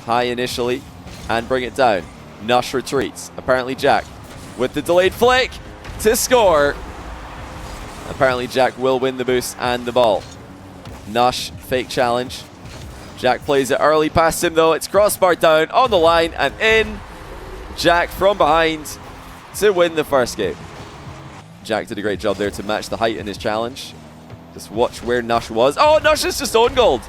high initially and bring it down. Nush retreats. Apparently Jack with the delayed flick to score. Apparently Jack will win the boost and the ball. Nush, fake challenge. Jack plays it early past him though. It's crossbar down on the line and in. Jack from behind to win the first game. Jack did a great job there to match the height in his challenge. Just watch where Nush was. Oh, Nush is just own gold.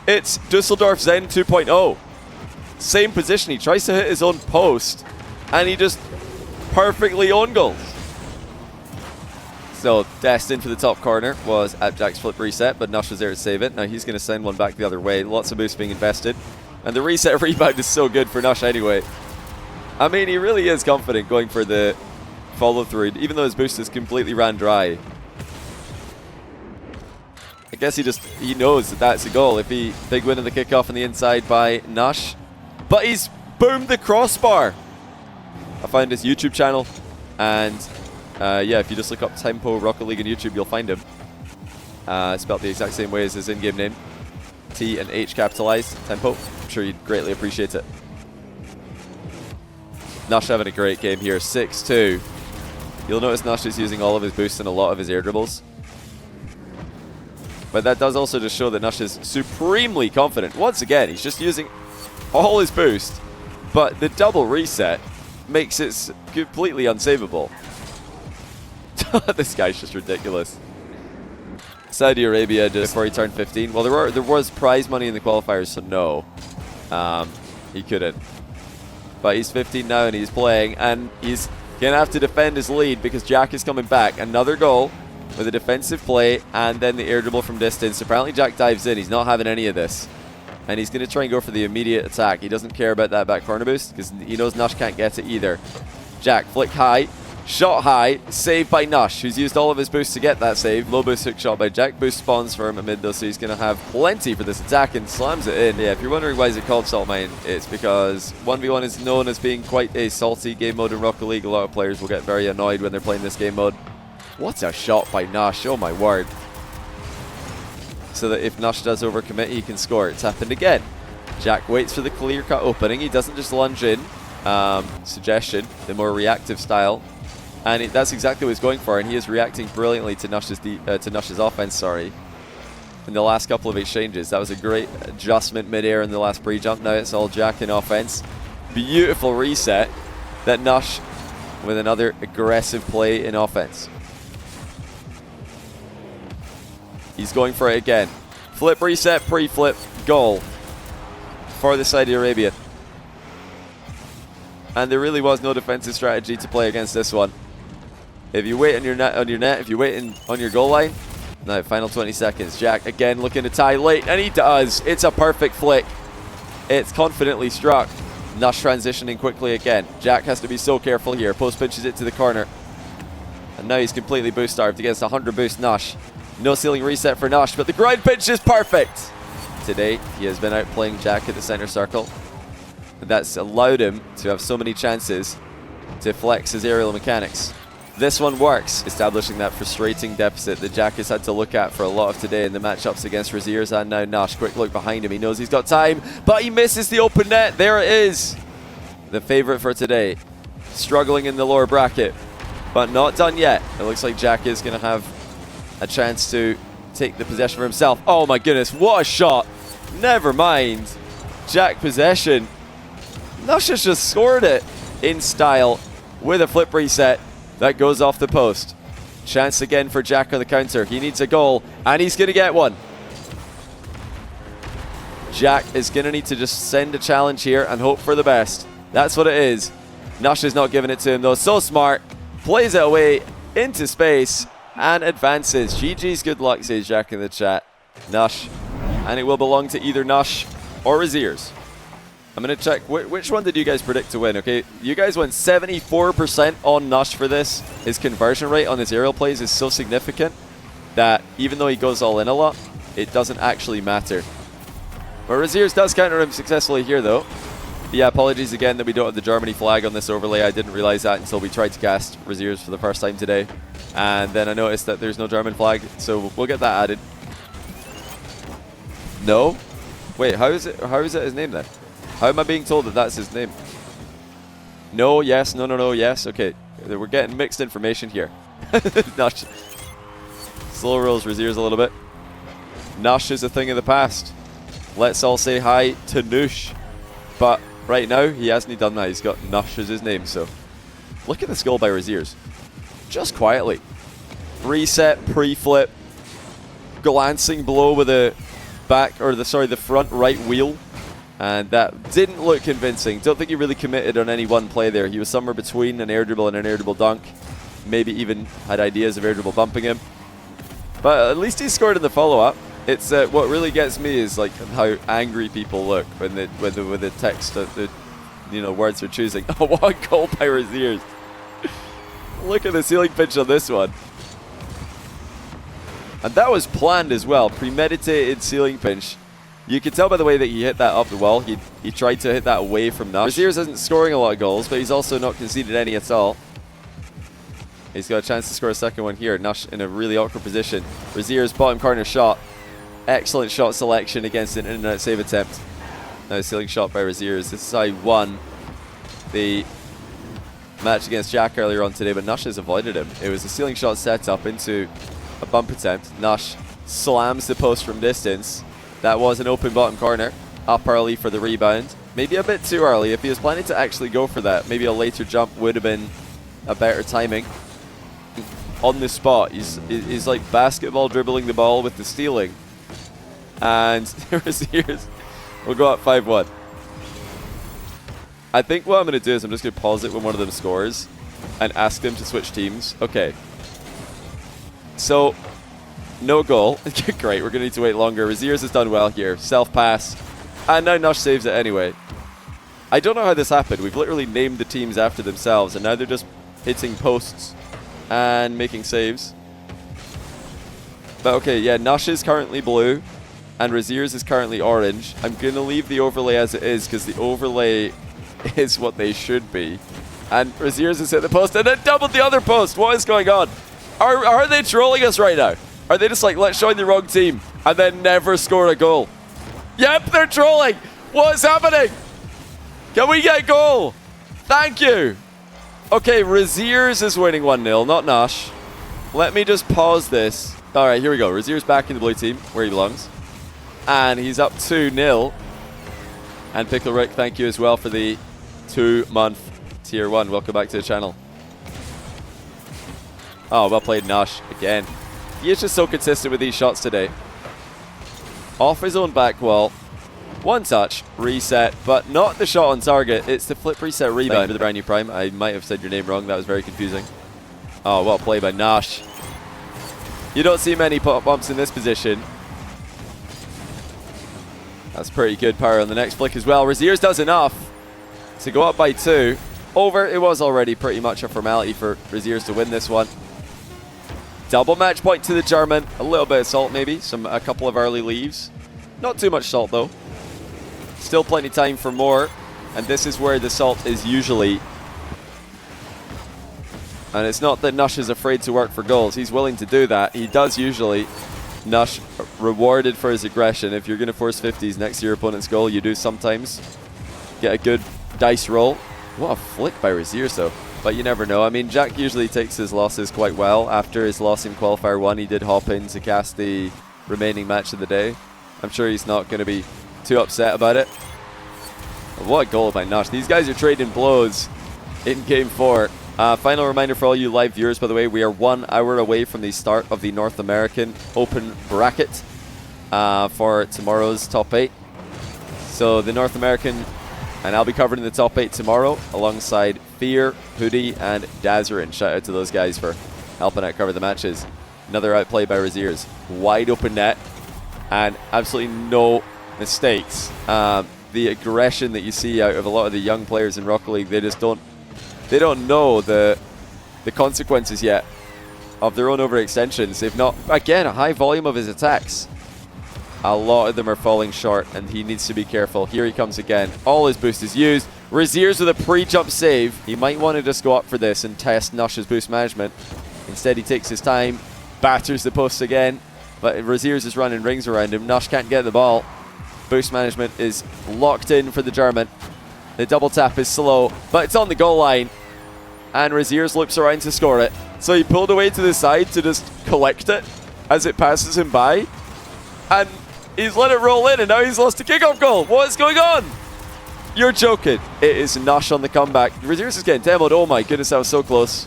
It's Dusseldorf Zen 2.0. Same position. He tries to hit his own post and he just perfectly own goals. So destined for the top corner was at Jack's flip reset, but Nush was there to save it. Now he's going to send one back the other way. Lots of boosts being invested. And the reset rebound is so good for Nush anyway. I mean, he really is confident going for the follow through, even though his boost is completely ran dry. I guess he knows that that's a goal. If he big win in the kickoff on the inside by Nush. But he's boomed the crossbar. I found his YouTube channel and yeah, if you just look up Tempo Rocket League on YouTube, you'll find him. Spelled the exact same way as his in-game name. T and H capitalized, Tempo. I'm sure you'd greatly appreciate it. Nush having a great game here, 6-2. You'll notice Nush is using all of his boosts and a lot of his air dribbles. But that does also just show that Nush is supremely confident. Once again, he's just using all his boost, but the double reset makes it completely unsavable. This guy's just ridiculous. Saudi Arabia just before he turned 15. Well, there was prize money in the qualifiers, so no, he couldn't. But he's 15 now and he's playing, and he's gonna have to defend his lead because Jack is coming back. Another goal with a defensive play and then the air dribble from distance. Apparently Jack dives in. He's not having any of this, and he's gonna try and go for the immediate attack. He doesn't care about that back corner boost because he knows Nush can't get it either. Jack flick high. Shot high, saved by Nush, who's used all of his boosts to get that save. Low boost hook shot by Jack. Boost spawns for him at mid though, so he's going to have plenty for this attack and slams it in. Yeah, if you're wondering why is it called Salt Mine, it's because 1v1 is known as being quite a salty game mode in Rocket League. A lot of players will get very annoyed when they're playing this game mode. What a shot by Nush, oh my word. So that if Nush does overcommit, he can score. It's happened again. Jack waits for the clear-cut opening. He doesn't just lunge in. Suggestion, the more reactive style. And that's exactly what he's going for, and he is reacting brilliantly to Nush's offense, in the last couple of exchanges. That was a great adjustment mid-air in the last pre-jump. Now it's all Jack in offense. Beautiful reset. That Nush with another aggressive play in offense. He's going for it again. Flip reset, pre-flip, goal for the Saudi Arabia. And there really was no defensive strategy to play against this one. If you wait on your net, if you wait on your goal line. Now, final 20 seconds. Jack again looking to tie late, and he does. It's a perfect flick. It's confidently struck. Nush transitioning quickly again. Jack has to be so careful here. Post pinches it to the corner. And now he's completely boost starved against 100 boost Nush. No ceiling reset for Nush, but the ground pinch is perfect. Today, he has been outplaying Jack at the center circle. That's allowed him to have so many chances to flex his aerial mechanics. This one works, establishing that frustrating deficit that Jack has had to look at for a lot of today in the matchups against Raziers and now Nush. Quick look behind him. He knows he's got time, but he misses the open net. There it is. The favorite for today. Struggling in the lower bracket, but not done yet. It looks like Jack is going to have a chance to take the possession for himself. Oh my goodness, what a shot. Never mind. Jack possession. Nush has just scored it in style with a flip reset that goes off the post. Chance again for Jack on the counter. He needs a goal, and he's going to get one. Jack is going to need to just send a challenge here and hope for the best. That's what it is. Nush is not giving it to him, though. So smart. Plays it away into space and advances. GG's good luck, says Jack in the chat. Nush. And it will belong to either Nush or Raziers. I'm going to check, which one did you guys predict to win, okay? You guys went 74% on Nush for this. His conversion rate on his aerial plays is so significant that even though he goes all in a lot, it doesn't actually matter. But Raziers does counter him successfully here, though. Yeah, apologies again that we don't have the Germany flag on this overlay. I didn't realize that until we tried to cast Raziers for the first time today. And then I noticed that there's no German flag, so we'll get that added. No? Wait, how is it his name then? How am I being told that that's his name? No, yes, no, yes, okay. We're getting mixed information here. Nush slow rolls Razier's a little bit. Nush is a thing of the past. Let's all say hi to Noosh. But right now, he hasn't done that. He's got Nush as his name. So look at this goal by Razier's. Just quietly. Reset, pre-flip. Glancing blow with the back, or the front right wheel. And that didn't look convincing. Don't think he really committed on any one play there. He was somewhere between an air dribble and an air dribble dunk. Maybe even had ideas of air dribble bumping him. But at least he scored in the follow-up. It's what really gets me is like how angry people look when the text, the words they're choosing. Oh, what a goal by Razier's. Look at the ceiling pitch on this one. And that was planned as well. Premeditated ceiling pinch. You can tell by the way that he hit that up the wall. He tried to hit that away from Nush. Razier's isn't scoring a lot of goals, but he's also not conceded any at all. He's got a chance to score a second one here. Nush in a really awkward position. Razier's bottom corner shot. Excellent shot selection against an in-and-out save attempt. Now ceiling shot by Razier's. This is how he won the match against Jack earlier on today, but Nush has avoided him. It was a ceiling shot set up into a bump attempt. Nush slams the post from distance. That was an open bottom corner. Up early for the rebound. Maybe a bit too early. If he was planning to actually go for that, maybe a later jump would have been a better timing. On the spot, he's like basketball dribbling the ball with the stealing. And Razier's will go up 5-1. I think what I'm going to do is I'm just going to pause it when one of them scores and ask them to switch teams. Okay. So, no goal. Great, we're going to need to wait longer. Razier's has done well here. Self-pass. And now Nush saves it anyway. I don't know how this happened. We've literally named the teams after themselves, and now they're just hitting posts and making saves. But okay, yeah, Nush is currently blue, and Razier's is currently orange. I'm going to leave the overlay as it is, because the overlay is what they should be. And Razier's has hit the post, and then doubled the other post. What is going on? Are they trolling us right now? Are they just like, let's join the wrong team, and then never score a goal? Yep, they're trolling. What's happening? Can we get a goal? Thank you. Okay, Razier's is winning 1-0, not Nush. Let me just pause this. All right, here we go. Razier's back in the blue team, where he belongs. And he's up 2-0. And Pickle Rick, thank you as well for the 2-month tier 1. Welcome back to the channel. Oh, well played, Nush. Again. He is just so consistent with these shots today. Off his own back wall. One touch, reset, but not the shot on target. It's the flip reset rebound for the brand new Prime. I might have said your name wrong. That was very confusing. Oh, well played by Nush. You don't see many pop bumps in this position. That's pretty good power on the next flick as well. Razier's does enough to go up by 2. Over. It was already pretty much a formality for Razier's to win this one. Double match point to the German. A little bit of salt maybe. A couple of early leaves. Not too much salt though. Still plenty of time for more. And this is where the salt is usually. And it's not that Nush is afraid to work for goals. He's willing to do that. He does usually. Nush rewarded for his aggression. If you're going to force 50s next to your opponent's goal, you do sometimes get a good dice roll. What a flick by Razier's though. But you never know. I mean, Jack usually takes his losses quite well. After his loss in Qualifier 1, he did hop in to cast the remaining match of the day. I'm sure he's not going to be too upset about it. But what a goal by Nush. These guys are trading blows in Game 4. Final reminder for all you live viewers, by the way, we are 1 hour away from the start of the North American Open bracket for tomorrow's top 8. So the North American, and I'll be covered in the top 8 tomorrow alongside Fear, Hoodie, and Dazarin. Shout out to those guys for helping out cover the matches. Another outplay by Razier's. Wide open net and absolutely no mistakes. The aggression that you see out of a lot of the young players in Rocket League, they don't know the consequences yet of their own overextensions. They've not, again, a high volume of his attacks. A lot of them are falling short, and he needs to be careful. Here he comes again. All his boost is used. Razier's with a pre-jump save. He might want to just go up for this and test Nush's boost management. Instead, he takes his time, batters the post again, but Razier's is running rings around him. Nush can't get the ball. Boost management is locked in for the German. The double tap is slow, but it's on the goal line. And Razier's loops around to score it. So he pulled away to the side to just collect it as it passes him by. And he's let it roll in, and now he's lost a kickoff goal. What is going on? You're joking. It is Nush on the comeback. Raziers is getting demoed. Oh my goodness, that was so close.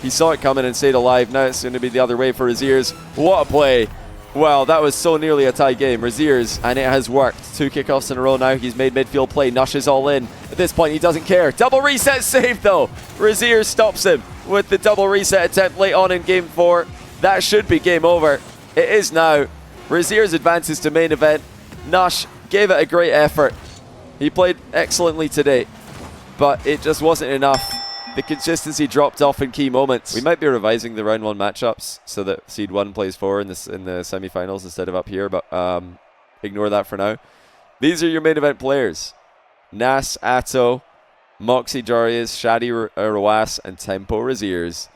He saw it coming and stayed alive. Now it's going to be the other way for Raziers. What a play. Wow, that was so nearly a tie game. Raziers, and it has worked. 2 kickoffs in a row now. He's made midfield play. Nush is all in. At this point, he doesn't care. Double reset save, though. Raziers stops him with the double reset attempt late on in game 4. That should be game over. It is now. Raziers advances to main event. Nush gave it a great effort. He played excellently today, but it just wasn't enough. The consistency dropped off in key moments. We might be revising the round 1 matchups so that seed 1 plays 4 in the semifinals instead of up here, but ignore that for now. These are your main event players: Nas, Atto, Moxie Jarius, Shadi Rawas, and Tempo Raziers.